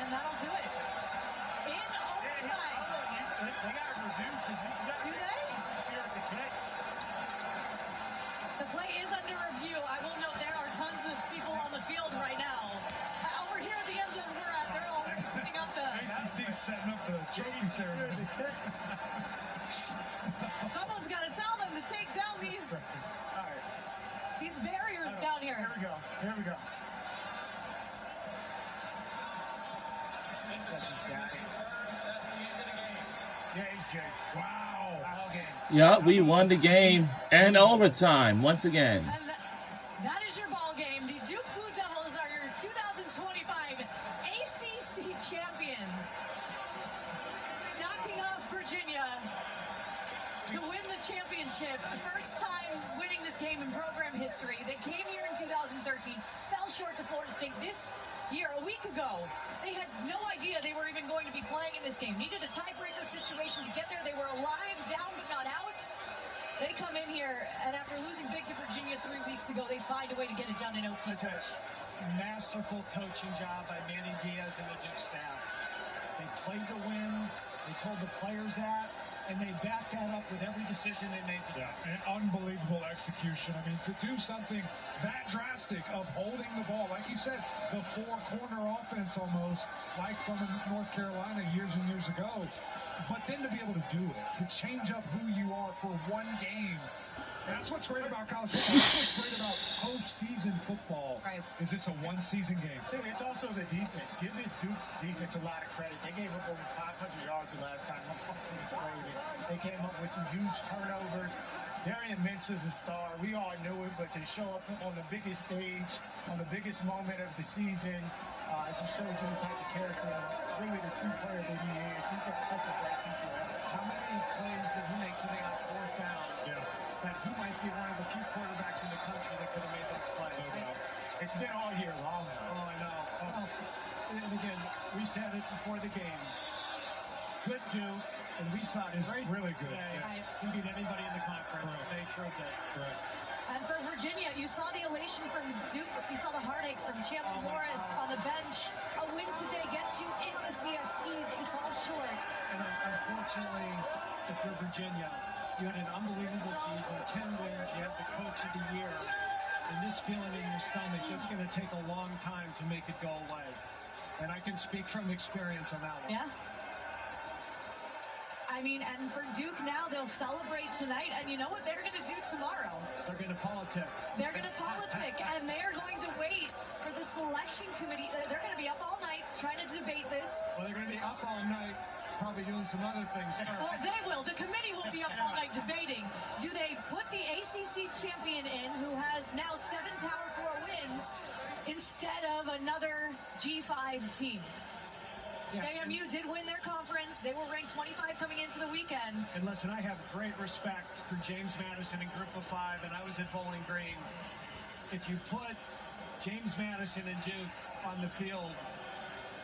and that'll do it. In overtime. They got a review because you got to secure the catch. The play is under review. I will note there are tons of people on the field right now. Over here at the end zone we're at, they're all putting up the... ACC's setting up the trophy ceremony. Someone's got to tell them to take down these barriers down here. Here we go. Here we go. Yeah, he's good. Wow. Yeah, we won the game and overtime once again. And that is your ball game. The Duke Blue Devils are your 2025 ACC champions. Knocking off Virginia to win the championship. First time winning this game in program history. They came here in 2013, fell short to Florida State this year, a week ago. They had no idea they were even going to be playing in this game. Needed a tiebreaker situation to get there. They were alive, down but not out. They come in here, and after losing big to Virginia 3 weeks ago, they find a way to get it done in OT. Coach. Masterful coaching job by Manny Diaz and the Duke staff. They played to win. They told the players that, and they backed that up with every decision they made. Yeah, an unbelievable execution. I mean, to do something that drastic of holding the ball, like you said, the four-corner offense almost, like from North Carolina years and years ago, but then to be able to do it, to change up who you are for one game. That's what's great about college football. That's what's great about postseason football. Right. Is this a one-season game? It's also the defense. Give this Duke defense a lot of credit. They gave up over 500 yards the last time these teams played. They came up with some huge turnovers. Darian Mintz is a star. We all knew it, but to show up on the biggest stage, on the biggest moment of the season, it just shows you the type of character, really the true player that he is. He's got such a bright future. How many plays did he make today on fourth down? Yeah. That he might be one of the few quarterbacks in the country that could have made those plays. It's been all year long, though. Oh, I know. Well, and again, we said it before the game. Good Duke, and we saw it. It's really good. Today. Right. He beat anybody in the conference. Right. They sure did. Right. And for Virginia, you saw the elation from Duke. You saw the heartache from Chandler Morris on the bench. A win today gets you in the CFP. They fall short. And unfortunately, if you're Virginia, you had an unbelievable season, 10 wins, you had the coach of the year, and this feeling in your stomach, it's going to take a long time to make it go away. And I can speak from experience on that one. Yeah. I mean, and for Duke now, they'll celebrate tonight, and you know what they're going to do tomorrow? They're going to politic. They're going to politic, and they're going to wait for the selection committee. They're going to be up all night trying to debate this. Well, they're going to be up all night, probably doing some other things first. Well, they will. The committee will be up all night debating. Do they put the ACC champion in, who has now 7 Power 4 wins, instead of another G5 team? Yeah. AMU did win their conference. They were ranked 25 coming into the weekend. And listen, I have great respect for James Madison in Group of 5, and I was at Bowling Green. If you put James Madison and Duke on the field,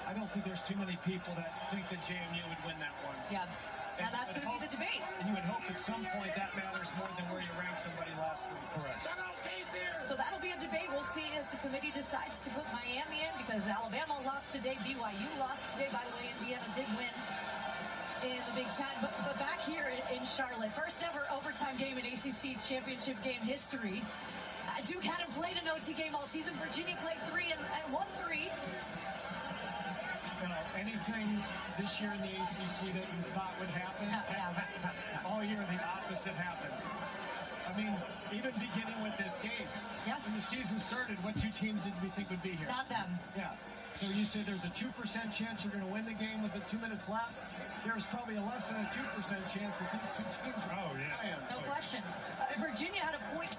I don't think there's too many people that think that JMU would win that one. Yeah. And that's going to be the debate. And you would hope at some point that matters more than where you ranked somebody last week. Correct. So that'll be a debate. We'll see if the committee decides to put Miami in, because Alabama lost today, BYU lost today. By the way, Indiana did win in the Big Ten. But back here in Charlotte, first ever overtime game in ACC championship game history. Duke hadn't played an OT game all season. Virginia played 3 and won 3. You know, anything this year in the ACC that you thought would happen, all year the opposite happened. I mean, even beginning with this game, when the season started, what 2 teams did we think would be here? Not them. Yeah. So you said there's a 2% chance you're going to win the game with the 2 minutes left. There's probably a less than a 2% chance that these 2 teams are playing. No question. Virginia had a 0.4%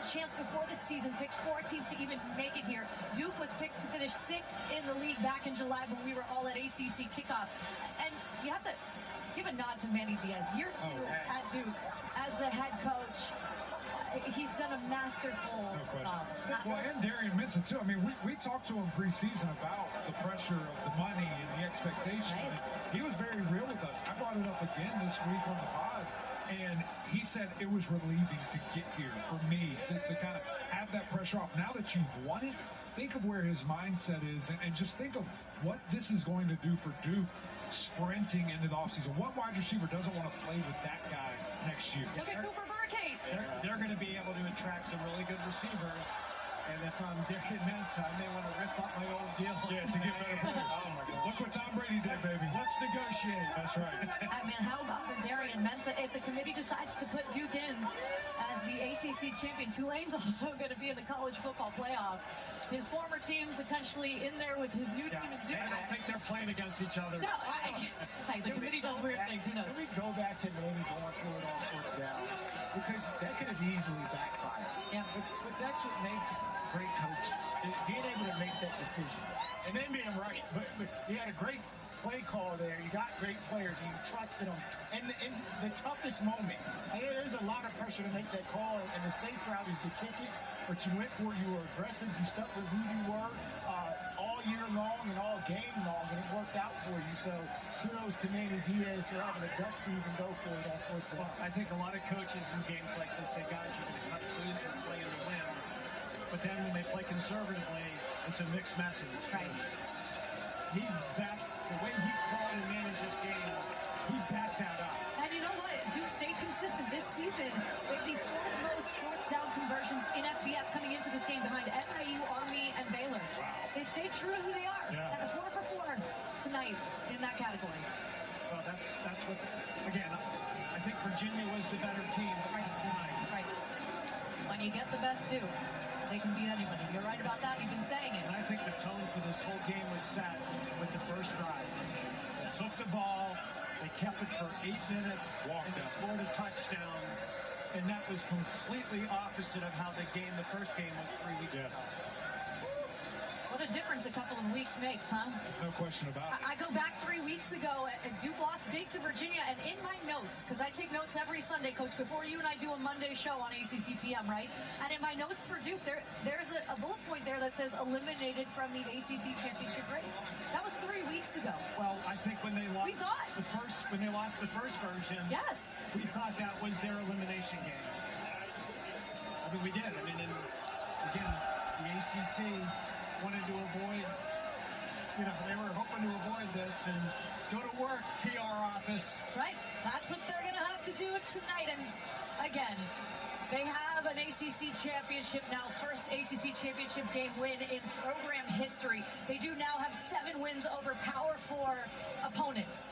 chance before the season, picked 14 to even make it here. Duke was picked to finish 6th in the league back in July when we were all at ACC kickoff. And you have to give a nod to Manny Diaz. Year 2 at Duke as the head coach. He's done a masterful job. Well, and Darian Minson, too. I mean, we talked to him preseason about the pressure of the money and the expectation. Right. And he was very real with us. I brought it up again this week on the pod, and he said it was relieving to get here for me, to kind of have that pressure off. Now that you've won it, think of where his mindset is, and just think of what this is going to do for Duke sprinting into the offseason. What wide receiver doesn't want to play with that guy next year? Look at Cooper Burkett. They're going to be able to attract some really good receivers. And if I'm Darian Mensah, I may want to rip up my old deal. Yeah, to get better players. Oh my God. Look what Tom Brady did, baby. Let's negotiate. That's right. I mean, how about for Darian Mensah? If the committee decides to put Duke in as the ACC champion, Tulane's also going to be in the college football playoff. His former team potentially in there with his new team in Duke. I don't think they're playing against each other. No, hey, the committee does weird things. Who knows? Can we go back to Manny going for it on fourth down? Because that could have easily backfired. Yeah. But that's what makes great coaches, is being able to make that decision. And then being right. But he had a great play call there. You got great players and you trusted them. And in the toughest moment, there's a lot of pressure to make that call. And the safe route is to kick it. But you went for it. You were aggressive. You stuck with who you were all year long and all game long. And it worked out for you. So kudos to Manny Diaz for having the guts to even go for it on fourth down. I think a lot of coaches in games like this say, guys, you're going to cut loose and play in the win. But then when they play conservatively, it's a mixed message. Right. The way he called and managed this game, he backed that up. And you know what? Duke stayed consistent this season. They have the fourth most fourth down conversions in FBS coming into this game behind NIU, Army, and Baylor. Wow. They stayed true to who they are. Yeah. And a 4 for 4 tonight in that category. Well, that's what, again, I think Virginia was the better team tonight. Right. When you get the best Duke, they can beat anybody. You're right about that. You've been saying it. And I think the tone for this whole game was set with the first drive. They took the ball, they kept it for 8 minutes, and they scored a touchdown. And that was completely opposite of how the first game was 3 weeks ago. What a difference a couple of weeks makes, huh? No question about it. I go back 3 weeks ago, and Duke lost big to Virginia, and in my notes, because I take notes every Sunday, Coach, before you and I do a Monday show on ACC PM, right? And in my notes for Duke, there's a bullet point there that says eliminated from the ACC championship race. That was 3 weeks ago. Well, I think when they lost thought- when they lost the first version, Yes. we thought that was their elimination game. I mean, we did. I mean, and again, the ACC wanted to avoid, they were hoping to avoid this and go to work, TR office. Right? That's what they're going to have to do tonight. And again, they have an ACC championship now, first ACC championship game win in program history. They do now have 7 wins over Power 4 opponents.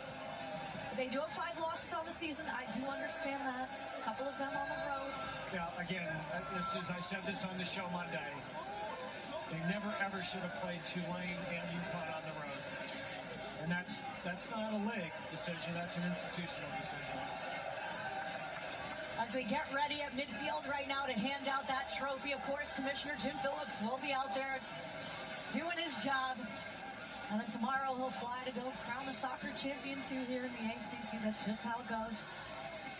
They do have 5 losses on the season. I do understand that. A couple of them on the road. Yeah, again, I said this on the show Monday. They never ever should have played Tulane and UConn on the road. And that's not a league decision, that's an institutional decision. As they get ready at midfield right now to hand out that trophy, of course, Commissioner Jim Phillips will be out there doing his job. And then tomorrow he'll fly to go crown the soccer champion too here in the ACC. That's just how it goes.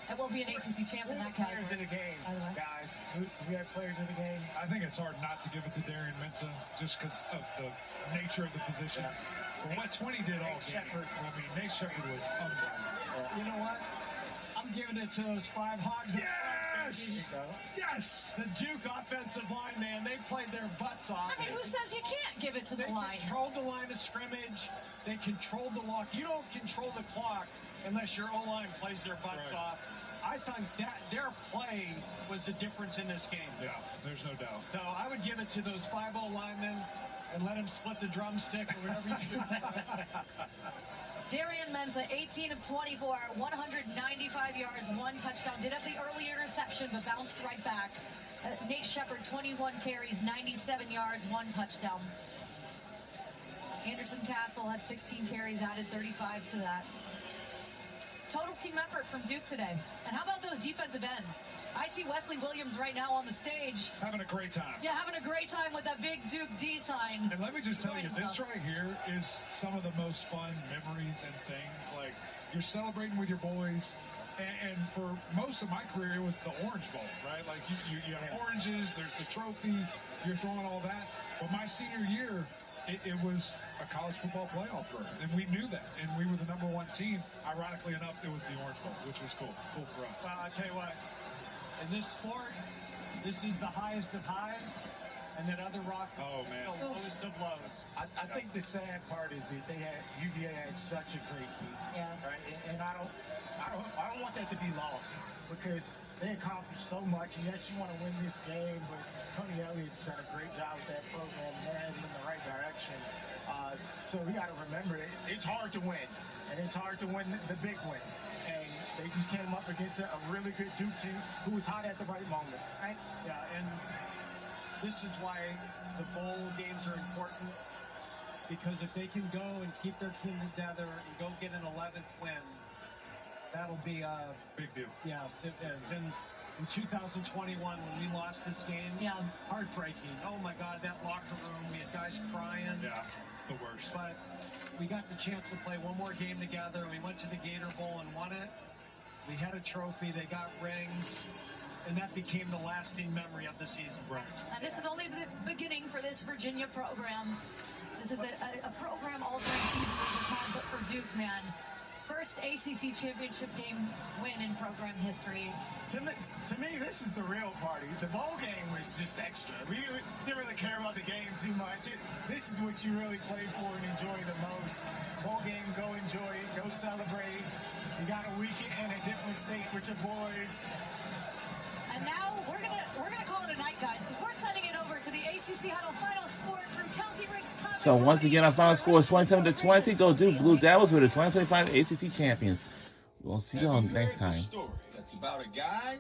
It will be an ACC champ in that category. Players in the game, By the way. guys. We have players in the game. I think it's hard not to give it to Darian Mensah just because of the nature of the position. But what 20 did all game, I mean, Nate Shepherd was unbelievable. You know what? I'm giving it to those 5 hogs. Yes! Yes! The Duke offensive line, man, they played their butts off. I mean, who says you can't give it to the They line? controlled the line of scrimmage. They controlled the lock. You don't control the clock unless your O-line plays their butts off. I thought that their play was the difference in this game. Yeah, there's no doubt. So I would give it to those 5-0 linemen and let them split the drumstick or whatever you do. Darian Mensah, 18 of 24, 195 yards, 1 touchdown. Did have the early interception, but bounced right back. Nate Shepherd, 21 carries, 97 yards, 1 touchdown. Anderson Castle had 16 carries, added 35 to that. Total team effort from Duke today. And how about those defensive ends? I see Wesley Williams right now on the stage. Having a great time. Yeah, having a great time with that big Duke D sign. And let me just tell you, this right here is some of the most fun memories and things. Like, you're celebrating with your boys. And for most of my career, it was the Orange Bowl, right? Like, you have oranges, there's the trophy, you're throwing all that. But my senior year, it was a college football playoff berth, and we knew that, and we were the #1 team. Ironically enough, it was the Orange Bowl, which was cool for us. Well, I tell you what, in this sport, this is the highest of highs, and that other rock Oh, was man. the lowest of lows. I think the sad part is that UVA had such a great season. Yeah. Right. And I don't want that to be lost because they accomplished so much. And yes, you want to win this game, but Tony Elliott's done a great job with that program. They're heading in the right direction. So we got to remember that it's hard to win, and it's hard to win the big win. And they just came up against a really good Duke team who was hot at the right moment. Right. Yeah, and this is why the bowl games are important, because if they can go and keep their team together and go get an 11th win, that'll be Big deal. yes, it is. And in 2021, when we lost this game, Yeah. heartbreaking. Oh my God, that locker room, we had guys crying. Yeah, it's the worst. But we got the chance to play one more game together. We went to the Gator Bowl and won it. We had a trophy. They got rings. And that became the lasting memory of the season. Right. And this is only the beginning for this Virginia program. This is a program-altering season we just had, but for Duke, man. First ACC championship game win in program history. To me, this is the real party. The bowl game was just extra. We didn't really care about the game too much. This is what you really play for and enjoy the most. Bowl game, go enjoy it, go celebrate. You got a weekend in a different state with your boys. And now we're gonna call it a night, guys, because we're sending it over to the ACC Huddle final score through Kelsey Riggs. So once again, our final score is 27-20. Go Duke Blue Devils with the 2025 ACC champions. We'll see you all next time. Story that's about a guy